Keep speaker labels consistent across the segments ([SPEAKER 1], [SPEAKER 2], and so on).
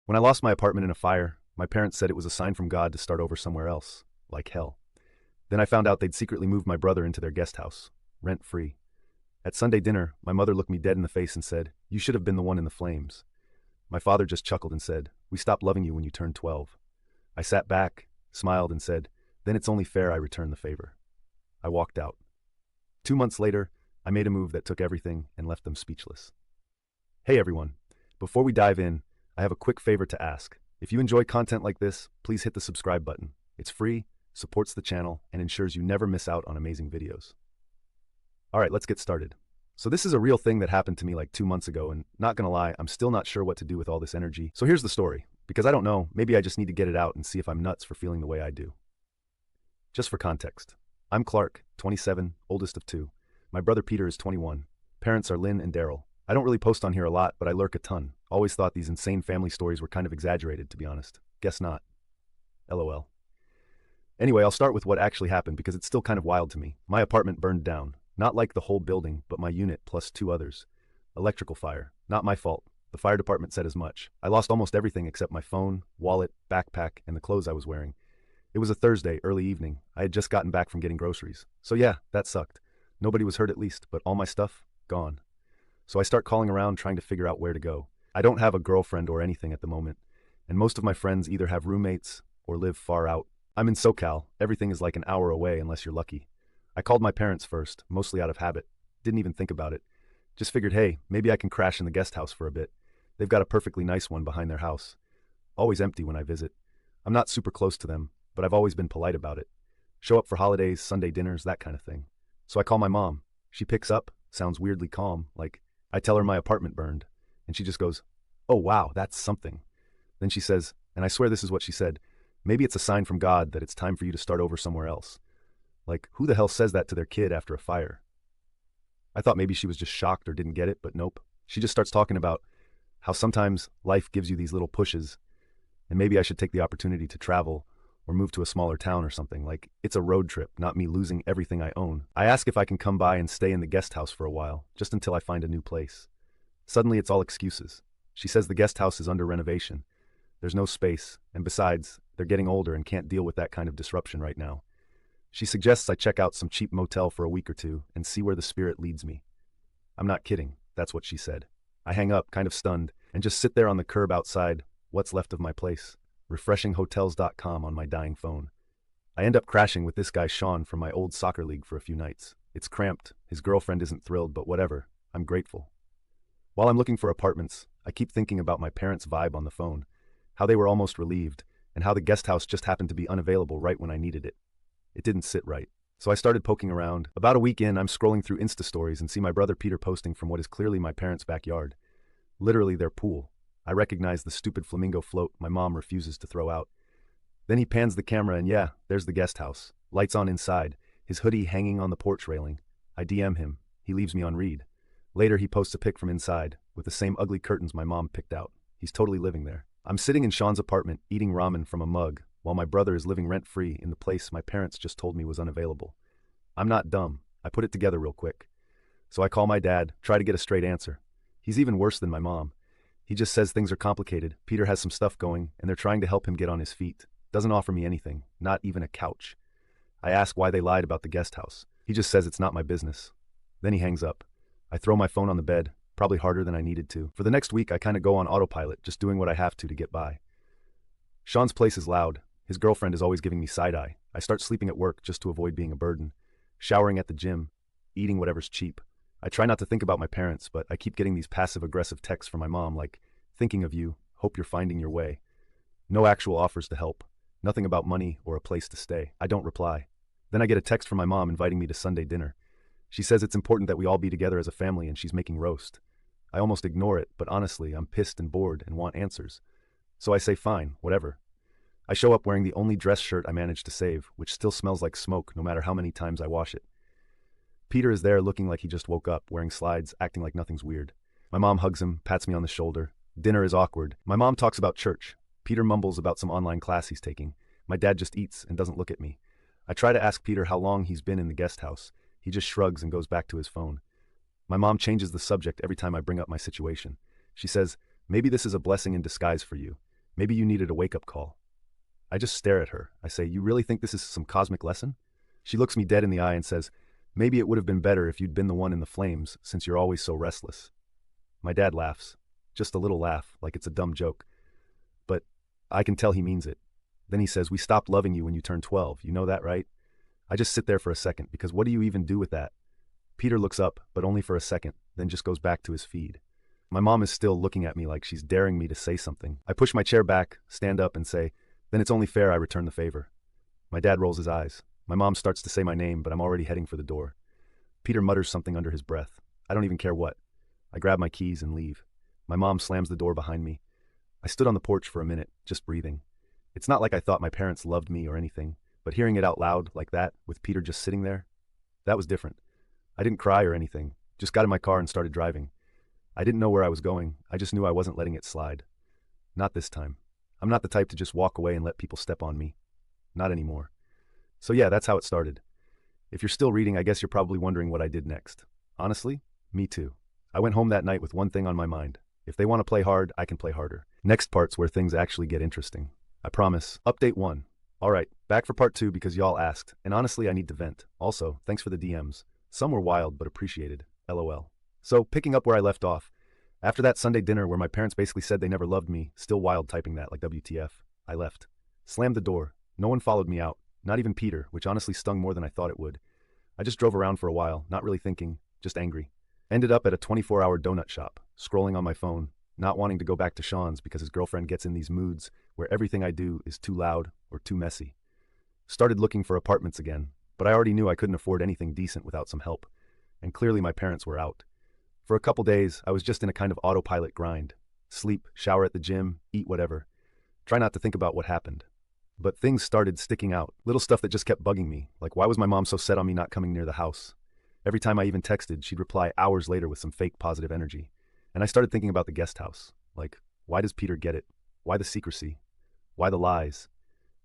[SPEAKER 1] When I lost my apartment in a fire, my parents said it was a sign from God to start over somewhere else, like hell. Then I found out they'd secretly moved my brother into their guest house, rent-free. At Sunday dinner, my mother looked me dead in the face and said, "You should have been the one in the flames." My father just chuckled and said, "We stopped loving you when you turned 12. I sat back, smiled, and said, "Then it's only fair I return the favor." I walked out. 2 months later, I made a move that took everything and left them speechless. Hey everyone, before we dive in, I have a quick favor to ask. If you enjoy content like this, please hit the subscribe button. It's free, supports the channel, and ensures you never miss out on amazing videos. Alright, let's get started. So this is a real thing that happened to me like 2 months ago, and not gonna lie, I'm still not sure what to do with all this energy. So here's the story. Because I don't know, maybe I just need to get it out and see if I'm nuts for feeling the way I do. Just for context, I'm Clark, 27, oldest of two. My brother Peter is 21. Parents are Lynn and Daryl. I don't really post on here a lot, but I lurk a ton. Always thought these insane family stories were kind of exaggerated, to be honest. Guess not. LOL. Anyway, I'll start with what actually happened because it's still kind of wild to me. My apartment burned down. Not like the whole building, but my unit plus two others. Electrical fire. Not my fault. The fire department said as much. I lost almost everything except my phone, wallet, backpack, and the clothes I was wearing. It was a Thursday, early evening. I had just gotten back from getting groceries. So yeah, that sucked. Nobody was hurt at least, but all my stuff, gone. So I start calling around trying to figure out where to go. I don't have a girlfriend or anything at the moment, and most of my friends either have roommates or live far out. I'm in SoCal. Everything is like an hour away unless you're lucky. I called my parents first, mostly out of habit. Didn't even think about it. Just figured, hey, maybe I can crash in the guest house for a bit. They've got a perfectly nice one behind their house. Always empty when I visit. I'm not super close to them, but I've always been polite about it. Show up for holidays, Sunday dinners, that kind of thing. So I call my mom. She picks up, sounds weirdly calm, like I tell her my apartment burned, and she just goes, "Oh wow, that's something." Then she says, and I swear this is what she said, "Maybe it's a sign from God that it's time for you to start over somewhere else." Like, who the hell says that to their kid after a fire? I thought maybe she was just shocked or didn't get it, but nope. She just starts talking about how sometimes life gives you these little pushes, and maybe I should take the opportunity to travel or move to a smaller town or something. Like, it's a road trip, not me losing everything I own. I ask if I can come by and stay in the guest house for a while, just until I find a new place. Suddenly it's all excuses. She says the guest house is under renovation. There's no space, and besides, they're getting older and can't deal with that kind of disruption right now. She suggests I check out some cheap motel for a week or two and see where the spirit leads me. I'm not kidding, that's what she said. I hang up, kind of stunned, and just sit there on the curb outside, what's left of my place, refreshinghotels.com on my dying phone. I end up crashing with this guy Sean from my old soccer league for a few nights. It's cramped, his girlfriend isn't thrilled, but whatever, I'm grateful. While I'm looking for apartments, I keep thinking about my parents' vibe on the phone, how they were almost relieved, and how the guest house just happened to be unavailable right when I needed it. It didn't sit right. So I started poking around. About a week in, I'm scrolling through Insta stories and see my brother Peter posting from what is clearly my parents' backyard. Literally their pool. I recognize the stupid flamingo float my mom refuses to throw out. Then he pans the camera and yeah, there's the guest house. Lights on inside, his hoodie hanging on the porch railing. I DM him. He leaves me on read. Later he posts a pic from inside, with the same ugly curtains my mom picked out. He's totally living there. I'm sitting in Sean's apartment, eating ramen from a mug, while my brother is living rent-free in the place my parents just told me was unavailable. I'm not dumb. I put it together real quick. So I call my dad, try to get a straight answer. He's even worse than my mom. He just says things are complicated, Peter has some stuff going, and they're trying to help him get on his feet. Doesn't offer me anything, not even a couch. I ask why they lied about the guest house. He just says it's not my business. Then he hangs up. I throw my phone on the bed, probably harder than I needed to. For the next week, I kind of go on autopilot, just doing what I have to get by. Sean's place is loud. His girlfriend is always giving me side-eye. I start sleeping at work just to avoid being a burden. Showering at the gym, eating whatever's cheap. I try not to think about my parents, but I keep getting these passive-aggressive texts from my mom like, "Thinking of you, hope you're finding your way." No actual offers to help. Nothing about money or a place to stay. I don't reply. Then I get a text from my mom inviting me to Sunday dinner. She says it's important that we all be together as a family and she's making roast. I almost ignore it, but honestly, I'm pissed and bored and want answers. So I say fine, whatever. I show up wearing the only dress shirt I managed to save, which still smells like smoke no matter how many times I wash it. Peter is there looking like he just woke up, wearing slides, acting like nothing's weird. My mom hugs him, pats me on the shoulder. Dinner is awkward. My mom talks about church. Peter mumbles about some online class he's taking. My dad just eats and doesn't look at me. I try to ask Peter how long he's been in the guest house. He just shrugs and goes back to his phone. My mom changes the subject every time I bring up my situation. She says, "Maybe this is a blessing in disguise for you. Maybe you needed a wake-up call. I just stare at her. I say, you really think this is some cosmic lesson? She looks me dead in the eye and says, maybe it would have been better if you'd been the one in the flames, since you're always so restless. My dad laughs. Just a little laugh, like it's a dumb joke. But I can tell he means it. Then he says, we stopped loving you when you turned 12. You know that, right? I just sit there for a second, because what do you even do with that? Peter looks up, but only for a second, then just goes back to his feed. My mom is still looking at me like she's daring me to say something. I push my chair back, stand up, and say, then it's only fair I return the favor. My dad rolls his eyes. My mom starts to say my name, but I'm already heading for the door. Peter mutters something under his breath. I don't even care what. I grab my keys and leave. My mom slams the door behind me. I stood on the porch for a minute, just breathing. It's not like I thought my parents loved me or anything, but hearing it out loud like that, with Peter just sitting there, that was different. I didn't cry or anything, just got in my car and started driving. I didn't know where I was going, I just knew I wasn't letting it slide. Not this time. I'm not the type to just walk away and let people step on me. Not anymore. So yeah, that's how it started. If you're still reading, I guess you're probably wondering what I did next. Honestly, me too. I went home that night with one thing on my mind. If they want to play hard, I can play harder. Next part's where things actually get interesting. I promise. Update 1. Alright, back for part 2 because y'all asked, and honestly I need to vent. Also, thanks for the DMs. Some were wild but appreciated. LOL. So, picking up where I left off, after that Sunday dinner where my parents basically said they never loved me, still wild typing that like WTF, I left. Slammed the door. No one followed me out, not even Peter, which honestly stung more than I thought it would. I just drove around for a while, not really thinking, just angry. Ended up at a 24-hour donut shop, scrolling on my phone, not wanting to go back to Sean's because his girlfriend gets in these moods where everything I do is too loud or too messy. Started looking for apartments again, but I already knew I couldn't afford anything decent without some help, and clearly my parents were out. For a couple days, I was just in a kind of autopilot grind. Sleep, shower at the gym, eat whatever. Try not to think about what happened. But things started sticking out, little stuff that just kept bugging me, like why was my mom so set on me not coming near the house? Every time I even texted, she'd reply hours later with some fake positive energy. And I started thinking about the guest house. Like, why does Peter get it? Why the secrecy? Why the lies?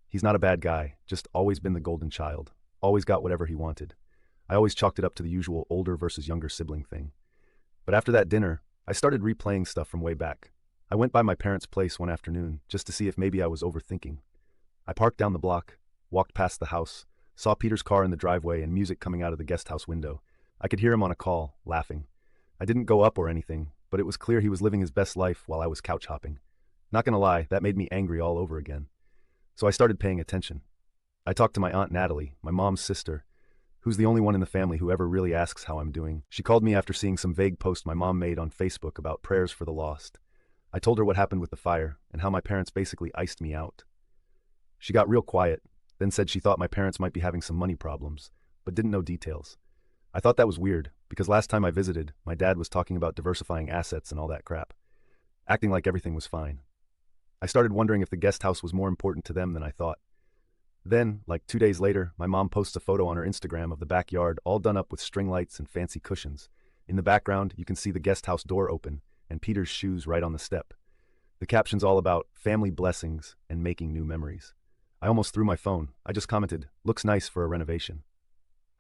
[SPEAKER 1] He's not a bad guy, just always been the golden child. Always got whatever he wanted. I always chalked it up to the usual older versus younger sibling thing. But after that dinner, I started replaying stuff from way back. I went by my parents' place one afternoon just to see if maybe I was overthinking. I parked down the block, walked past the house, saw Peter's car in the driveway and music coming out of the guest house window. I could hear him on a call, laughing. I didn't go up or anything, but it was clear he was living his best life while I was couch hopping. Not gonna lie, that made me angry all over again. So I started paying attention. I talked to my Aunt Natalie, my mom's sister, who's the only one in the family who ever really asks how I'm doing. She called me after seeing some vague post my mom made on Facebook about prayers for the lost. I told her what happened with the fire and how my parents basically iced me out. She got real quiet, then said she thought my parents might be having some money problems, but didn't know details. I thought that was weird, because last time I visited, my dad was talking about diversifying assets and all that crap, acting like everything was fine. I started wondering if the guest house was more important to them than I thought. Then, like 2 days later, my mom posts a photo on her Instagram of the backyard all done up with string lights and fancy cushions. In the background, you can see the guest house door open and Peter's shoes right on the step. The caption's all about family blessings and making new memories. I almost threw my phone. I just commented, looks nice for a renovation.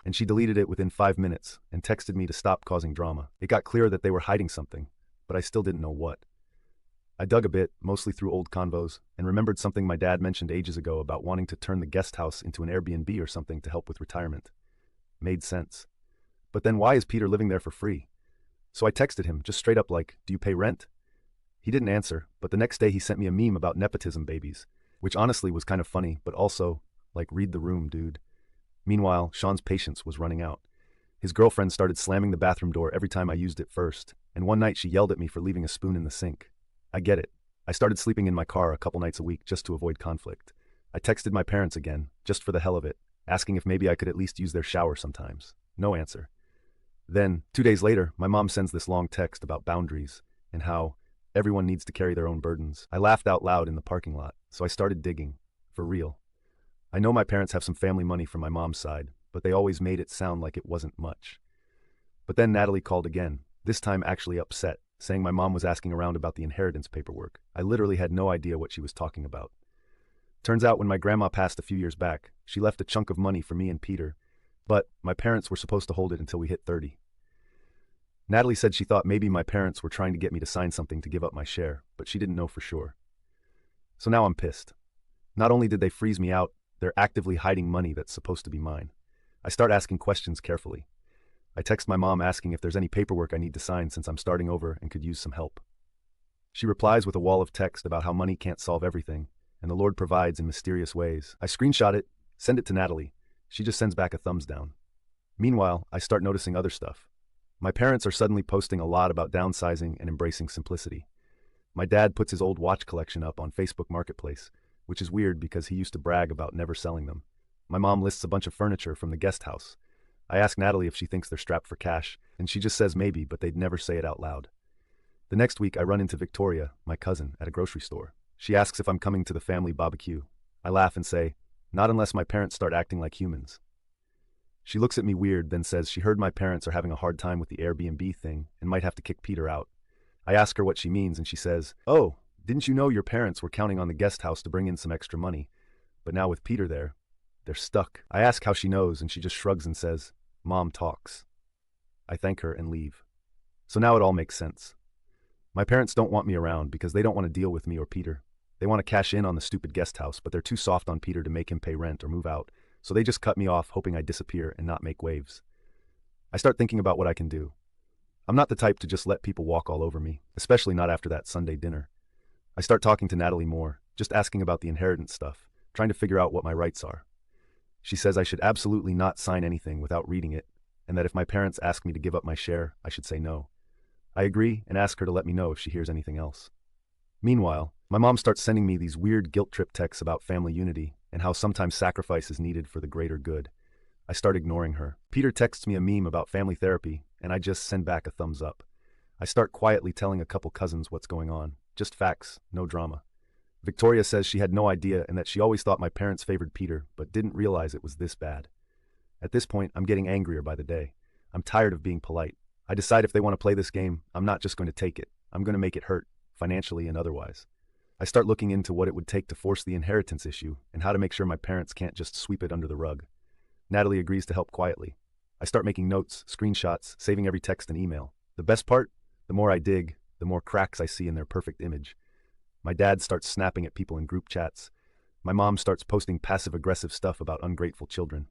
[SPEAKER 1] And she deleted it within 5 minutes and texted me to stop causing drama. It got clear that they were hiding something, but I still didn't know what. I dug a bit, mostly through old convos, and remembered something my dad mentioned ages ago about wanting to turn the guest house into an Airbnb or something to help with retirement. Made sense. But then why is Peter living there for free? So I texted him, just straight up like, do you pay rent? He didn't answer, but the next day he sent me a meme about nepotism babies, which honestly was kind of funny, but also, like, read the room, dude. Meanwhile, Sean's patience was running out. His girlfriend started slamming the bathroom door every time I used it first, and one night she yelled at me for leaving a spoon in the sink. I get it. I started sleeping in my car a couple nights a week just to avoid conflict. I texted my parents again, just for the hell of it, asking if maybe I could at least use their shower sometimes. No answer. Then, 2 days later, my mom sends this long text about boundaries and how everyone needs to carry their own burdens. I laughed out loud in the parking lot, so I started digging. For real. I know my parents have some family money from my mom's side, but they always made it sound like it wasn't much. But then Natalie called again, this time actually upset, saying my mom was asking around about the inheritance paperwork. I literally had no idea what she was talking about. Turns out when my grandma passed a few years back, she left a chunk of money for me and Peter, but my parents were supposed to hold it until we hit 30. Natalie said she thought maybe my parents were trying to get me to sign something to give up my share, but she didn't know for sure. So now I'm pissed. Not only did they freeze me out, they're actively hiding money that's supposed to be mine. I start asking questions carefully. I text my mom asking if there's any paperwork I need to sign since I'm starting over and could use some help. She replies with a wall of text about how money can't solve everything, and the Lord provides in mysterious ways. I screenshot it, send it to Natalie. She just sends back a thumbs down. Meanwhile, I start noticing other stuff. My parents are suddenly posting a lot about downsizing and embracing simplicity. My dad puts his old watch collection up on Facebook Marketplace, which is weird because he used to brag about never selling them. My mom lists a bunch of furniture from the guest house. I ask Natalie if she thinks they're strapped for cash, and she just says maybe, but they'd never say it out loud. The next week, I run into Victoria, my cousin, at a grocery store. She asks if I'm coming to the family barbecue. I laugh and say, not unless my parents start acting like humans. She looks at me weird, then says she heard my parents are having a hard time with the Airbnb thing and might have to kick Peter out. I ask her what she means, and she says, oh, didn't you know your parents were counting on the guest house to bring in some extra money? But now with Peter there, they're stuck. I ask how she knows, and she just shrugs and says, Mom talks. I thank her and leave. So now it all makes sense. My parents don't want me around because they don't want to deal with me or Peter. They want to cash in on the stupid guest house, but they're too soft on Peter to make him pay rent or move out, so they just cut me off hoping I'd disappear and not make waves. I start thinking about what I can do. I'm not the type to just let people walk all over me, especially not after that Sunday dinner. I start talking to Natalie more, just asking about the inheritance stuff, trying to figure out what my rights are. She says I should absolutely not sign anything without reading it, and that if my parents ask me to give up my share, I should say no. I agree and ask her to let me know if she hears anything else. Meanwhile, my mom starts sending me these weird guilt trip texts about family unity and how sometimes sacrifice is needed for the greater good. I start ignoring her. Peter texts me a meme about family therapy, and I just send back a thumbs up. I start quietly telling a couple cousins what's going on. Just facts, no drama. Victoria says she had no idea and that she always thought my parents favored Peter, but didn't realize it was this bad. At this point, I'm getting angrier by the day. I'm tired of being polite. I decide if they want to play this game, I'm not just going to take it. I'm going to make it hurt, financially and otherwise. I start looking into what it would take to force the inheritance issue and how to make sure my parents can't just sweep it under the rug. Natalie agrees to help quietly. I start making notes, screenshots, saving every text and email. The best part? The more I dig, the more cracks I see in their perfect image. My dad starts snapping at people in group chats. My mom starts posting passive-aggressive stuff about ungrateful children.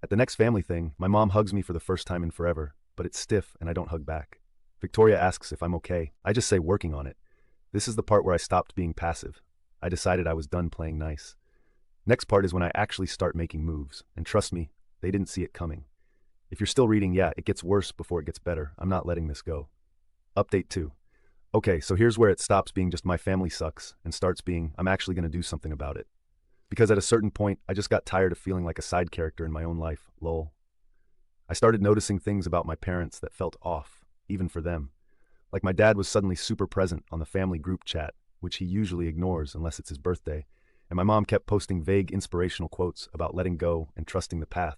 [SPEAKER 1] At the next family thing, my mom hugs me for the first time in forever, but it's stiff and I don't hug back. Victoria asks if I'm okay. I just say working on it. This is the part where I stopped being passive. I decided I was done playing nice. Next part is when I actually start making moves, and trust me, they didn't see it coming. If you're still reading, yeah, it gets worse before it gets better. I'm not letting this go. Update 2. Okay, so here's where it stops being just my family sucks and starts being I'm actually going to do something about it. Because at a certain point, I just got tired of feeling like a side character in my own life, lol. I started noticing things about my parents that felt off, even for them. Like my dad was suddenly super present on the family group chat, which he usually ignores unless it's his birthday, and my mom kept posting vague inspirational quotes about letting go and trusting the path.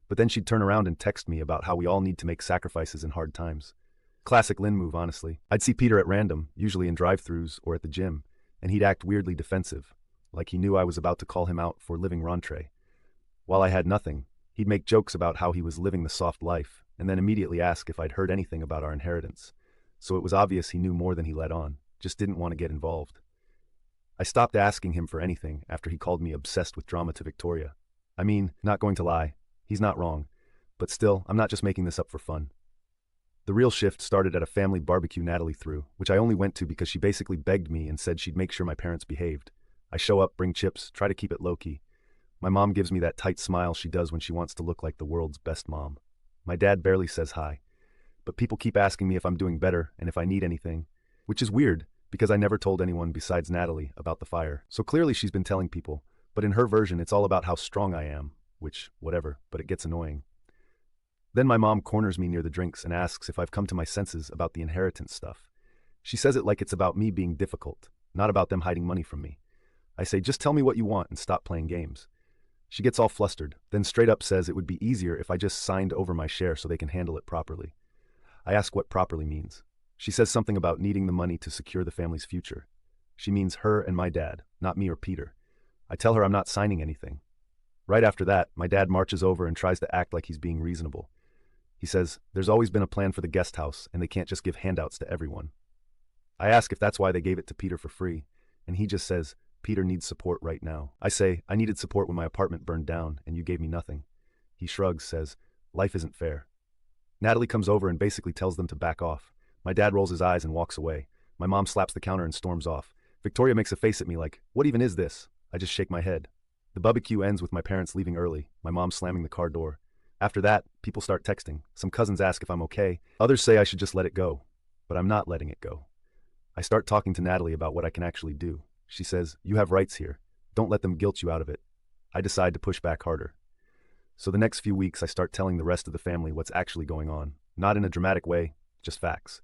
[SPEAKER 1] But then she'd turn around and text me about how we all need to make sacrifices in hard times. Classic Lynn move, honestly. I'd see Peter at random, usually in drive-thrus or at the gym, and he'd act weirdly defensive, like he knew I was about to call him out for living rentrée. While I had nothing, he'd make jokes about how he was living the soft life, and then immediately ask if I'd heard anything about our inheritance. So it was obvious he knew more than he let on, just didn't want to get involved. I stopped asking him for anything after he called me obsessed with drama to Victoria. I mean, not going to lie, he's not wrong, but still, I'm not just making this up for fun. The real shift started at a family barbecue Natalie threw, which I only went to because she basically begged me and said she'd make sure my parents behaved. I show up, bring chips, try to keep it low-key. My mom gives me that tight smile she does when she wants to look like the world's best mom. My dad barely says hi. But people keep asking me if I'm doing better and if I need anything, which is weird because I never told anyone besides Natalie about the fire. So clearly she's been telling people, but in her version it's all about how strong I am, which, whatever, but it gets annoying. Then my mom corners me near the drinks and asks if I've come to my senses about the inheritance stuff. She says it like it's about me being difficult, not about them hiding money from me. I say, just tell me what you want and stop playing games. She gets all flustered, then straight up says it would be easier if I just signed over my share so they can handle it properly. I ask what properly means. She says something about needing the money to secure the family's future. She means her and my dad, not me or Peter. I tell her I'm not signing anything. Right after that, my dad marches over and tries to act like he's being reasonable. He says, there's always been a plan for the guest house and they can't just give handouts to everyone. I ask if that's why they gave it to Peter for free, and he just says, Peter needs support right now. I say, I needed support when my apartment burned down, and you gave me nothing. He shrugs, says, life isn't fair. Natalie comes over and basically tells them to back off. My dad rolls his eyes and walks away. My mom slaps the counter and storms off. Victoria makes a face at me like, what even is this? I just shake my head. The barbecue ends with my parents leaving early, my mom slamming the car door. After that, people start texting. Some cousins ask if I'm okay. Others say I should just let it go. But I'm not letting it go. I start talking to Natalie about what I can actually do. She says, you have rights here. Don't let them guilt you out of it. I decide to push back harder. So the next few weeks I start telling the rest of the family what's actually going on. Not in a dramatic way, just facts.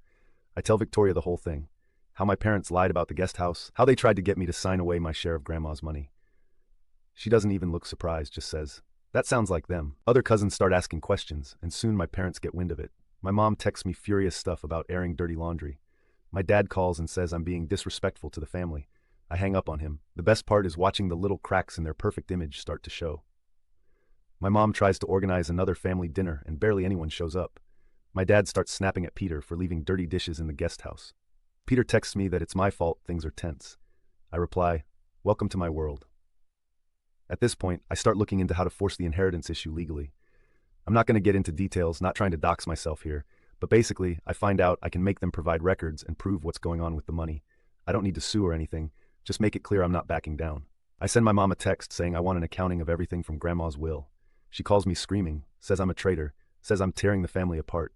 [SPEAKER 1] I tell Victoria the whole thing. How my parents lied about the guest house, how they tried to get me to sign away my share of Grandma's money. She doesn't even look surprised, just says, that sounds like them. Other cousins start asking questions, and soon my parents get wind of it. My mom texts me furious stuff about airing dirty laundry. My dad calls and says I'm being disrespectful to the family. I hang up on him. The best part is watching the little cracks in their perfect image start to show. My mom tries to organize another family dinner and barely anyone shows up. My dad starts snapping at Peter for leaving dirty dishes in the guest house. Peter texts me that it's my fault things are tense. I reply, welcome to my world. At this point, I start looking into how to force the inheritance issue legally. I'm not going to get into details, not trying to dox myself here, but basically, I find out I can make them provide records and prove what's going on with the money. I don't need to sue or anything, just make it clear I'm not backing down. I send my mom a text saying I want an accounting of everything from Grandma's will. She calls me screaming, says I'm a traitor, says I'm tearing the family apart.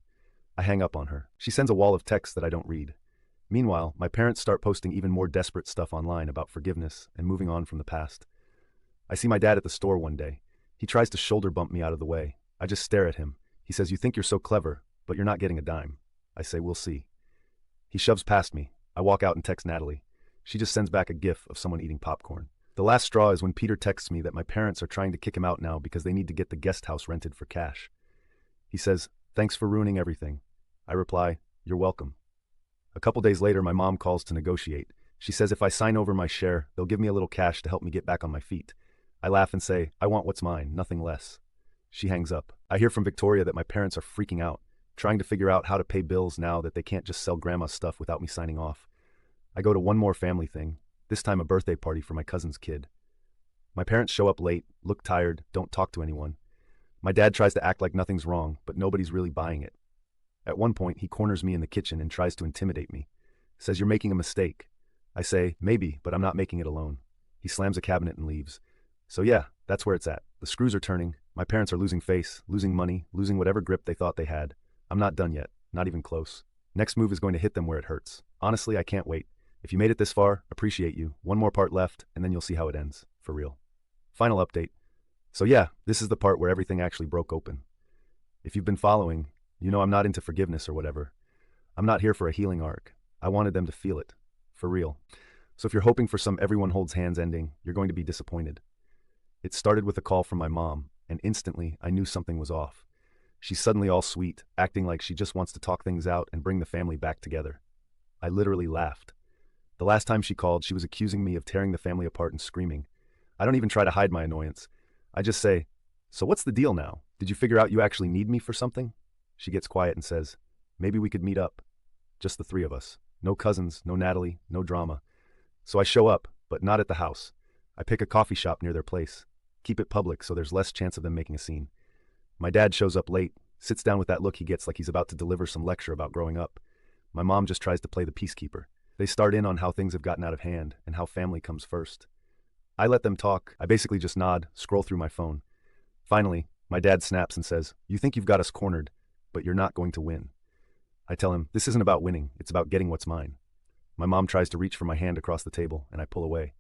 [SPEAKER 1] I hang up on her. She sends a wall of texts that I don't read. Meanwhile, my parents start posting even more desperate stuff online about forgiveness and moving on from the past. I see my dad at the store one day. He tries to shoulder bump me out of the way. I just stare at him. He says, you think you're so clever, but you're not getting a dime. I say, we'll see. He shoves past me. I walk out and text Natalie. She just sends back a gif of someone eating popcorn. The last straw is when Peter texts me that my parents are trying to kick him out now because they need to get the guest house rented for cash. He says, thanks for ruining everything. I reply, you're welcome. A couple days later, my mom calls to negotiate. She says if I sign over my share, they'll give me a little cash to help me get back on my feet. I laugh and say, I want what's mine, nothing less. She hangs up. I hear from Victoria that my parents are freaking out, trying to figure out how to pay bills now that they can't just sell Grandma's stuff without me signing off. I go to one more family thing, this time a birthday party for my cousin's kid. My parents show up late, look tired, don't talk to anyone. My dad tries to act like nothing's wrong, but nobody's really buying it. At one point, he corners me in the kitchen and tries to intimidate me. Says, you're making a mistake. I say, maybe, but I'm not making it alone. He slams a cabinet and leaves. So yeah, that's where it's at. The screws are turning. My parents are losing face, losing money, losing whatever grip they thought they had. I'm not done yet, not even close. Next move is going to hit them where it hurts. Honestly, I can't wait. If you made it this far, appreciate you. One more part left, and then you'll see how it ends, for real. Final update. So yeah, this is the part where everything actually broke open. If you've been following, you know I'm not into forgiveness or whatever. I'm not here for a healing arc. I wanted them to feel it, for real. So if you're hoping for some everyone holds hands ending, you're going to be disappointed. It started with a call from my mom, and instantly I knew something was off. She's suddenly all sweet, acting like she just wants to talk things out and bring the family back together. I literally laughed. The last time she called, she was accusing me of tearing the family apart and screaming. I don't even try to hide my annoyance. I just say, so what's the deal now? Did you figure out you actually need me for something? She gets quiet and says, maybe we could meet up. Just the three of us. No cousins, no Natalie, no drama. So I show up, but not at the house. I pick a coffee shop near their place. Keep it public so there's less chance of them making a scene. My dad shows up late, sits down with that look he gets like he's about to deliver some lecture about growing up. My mom just tries to play the peacekeeper. They start in on how things have gotten out of hand and how family comes first. I let them talk. I basically just nod, scroll through my phone. Finally, my dad snaps and says, you think you've got us cornered, but you're not going to win. I tell him, this isn't about winning, it's about getting what's mine. My mom tries to reach for my hand across the table, and I pull away.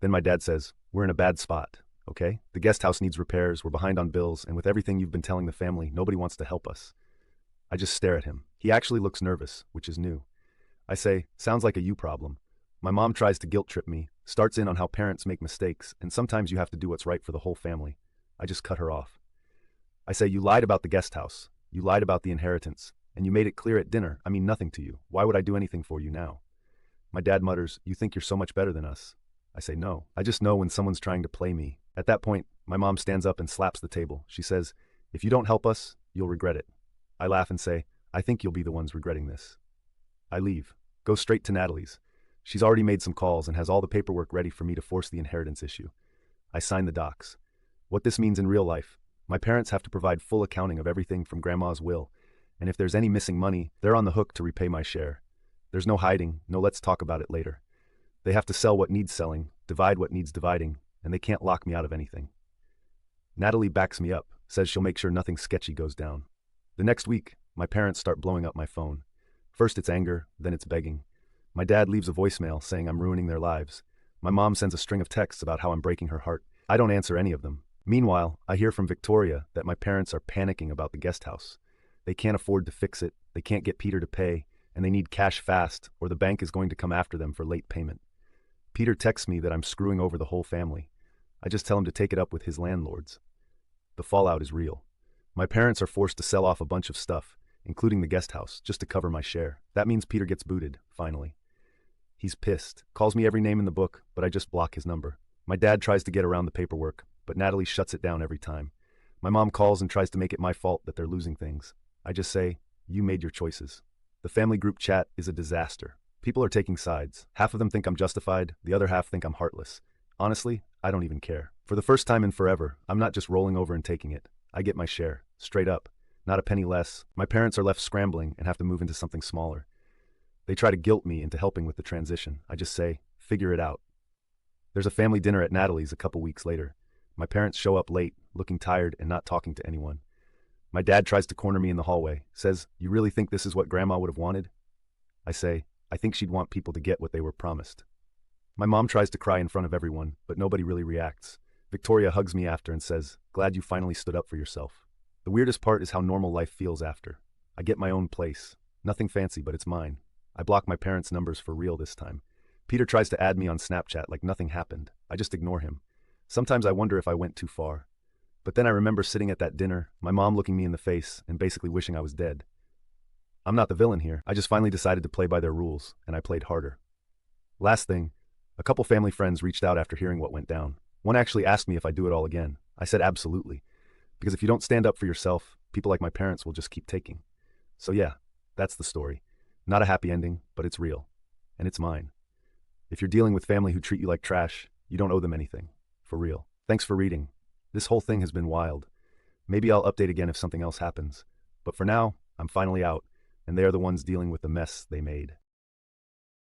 [SPEAKER 1] Then my dad says, we're in a bad spot, okay? The guest house needs repairs, we're behind on bills, and with everything you've been telling the family, nobody wants to help us. I just stare at him. He actually looks nervous, which is new. I say, sounds like a you problem. My mom tries to guilt trip me, starts in on how parents make mistakes, and sometimes you have to do what's right for the whole family. I just cut her off. I say, you lied about the guest house. You lied about the inheritance. And you made it clear at dinner, I mean nothing to you. Why would I do anything for you now? My dad mutters, you think you're so much better than us. I say, no. I just know when someone's trying to play me. At that point, my mom stands up and slaps the table. She says, if you don't help us, you'll regret it. I laugh and say, I think you'll be the ones regretting this. I leave. Go straight to Natalie's. She's already made some calls and has all the paperwork ready for me to force the inheritance issue. I sign the docs. What this means in real life: my parents have to provide full accounting of everything from Grandma's will, and if there's any missing money, they're on the hook to repay my share. There's no hiding, no let's talk about it later. They have to sell what needs selling, divide what needs dividing, and they can't lock me out of anything. Natalie backs me up, says she'll make sure nothing sketchy goes down. The next week, my parents start blowing up my phone. First it's anger, then it's begging. My dad leaves a voicemail saying I'm ruining their lives. My mom sends a string of texts about how I'm breaking her heart. I don't answer any of them. Meanwhile, I hear from Victoria that my parents are panicking about the guest house. They can't afford to fix it, they can't get Peter to pay, and they need cash fast or the bank is going to come after them for late payment. Peter texts me that I'm screwing over the whole family. I just tell him to take it up with his landlords. The fallout is real. My parents are forced to sell off a bunch of stuff, including the guest house, just to cover my share. That means Peter gets booted, finally. He's pissed, calls me every name in the book, but I just block his number. My dad tries to get around the paperwork, but Natalie shuts it down every time. My mom calls and tries to make it my fault that they're losing things. I just say, you made your choices. The family group chat is a disaster. People are taking sides. Half of them think I'm justified, the other half think I'm heartless. Honestly, I don't even care. For the first time in forever, I'm not just rolling over and taking it. I get my share, straight up, not a penny less. My parents are left scrambling and have to move into something smaller. They try to guilt me into helping with the transition. I just say, figure it out. There's a family dinner at Natalie's a couple weeks later. My parents show up late, looking tired and not talking to anyone. My dad tries to corner me in the hallway, says, you really think this is what Grandma would have wanted? I say, I think she'd want people to get what they were promised. My mom tries to cry in front of everyone, but nobody really reacts. Victoria hugs me after and says, glad you finally stood up for yourself. The weirdest part is how normal life feels after. I get my own place. Nothing fancy, but it's mine. I block my parents' numbers for real this time. Peter tries to add me on Snapchat like nothing happened. I just ignore him. Sometimes I wonder if I went too far. But then I remember sitting at that dinner, my mom looking me in the face and basically wishing I was dead. I'm not the villain here. I just finally decided to play by their rules, and I played harder. Last thing, a couple family friends reached out after hearing what went down. One actually asked me if I'd do it all again. I said absolutely. Because if you don't stand up for yourself, people like my parents will just keep taking. So yeah, that's the story. Not a happy ending, but it's real. And it's mine. If you're dealing with family who treat you like trash, you don't owe them anything. For real. Thanks for reading. This whole thing has been wild. Maybe I'll update again if something else happens. But for now, I'm finally out, and they are the ones dealing with the mess they made.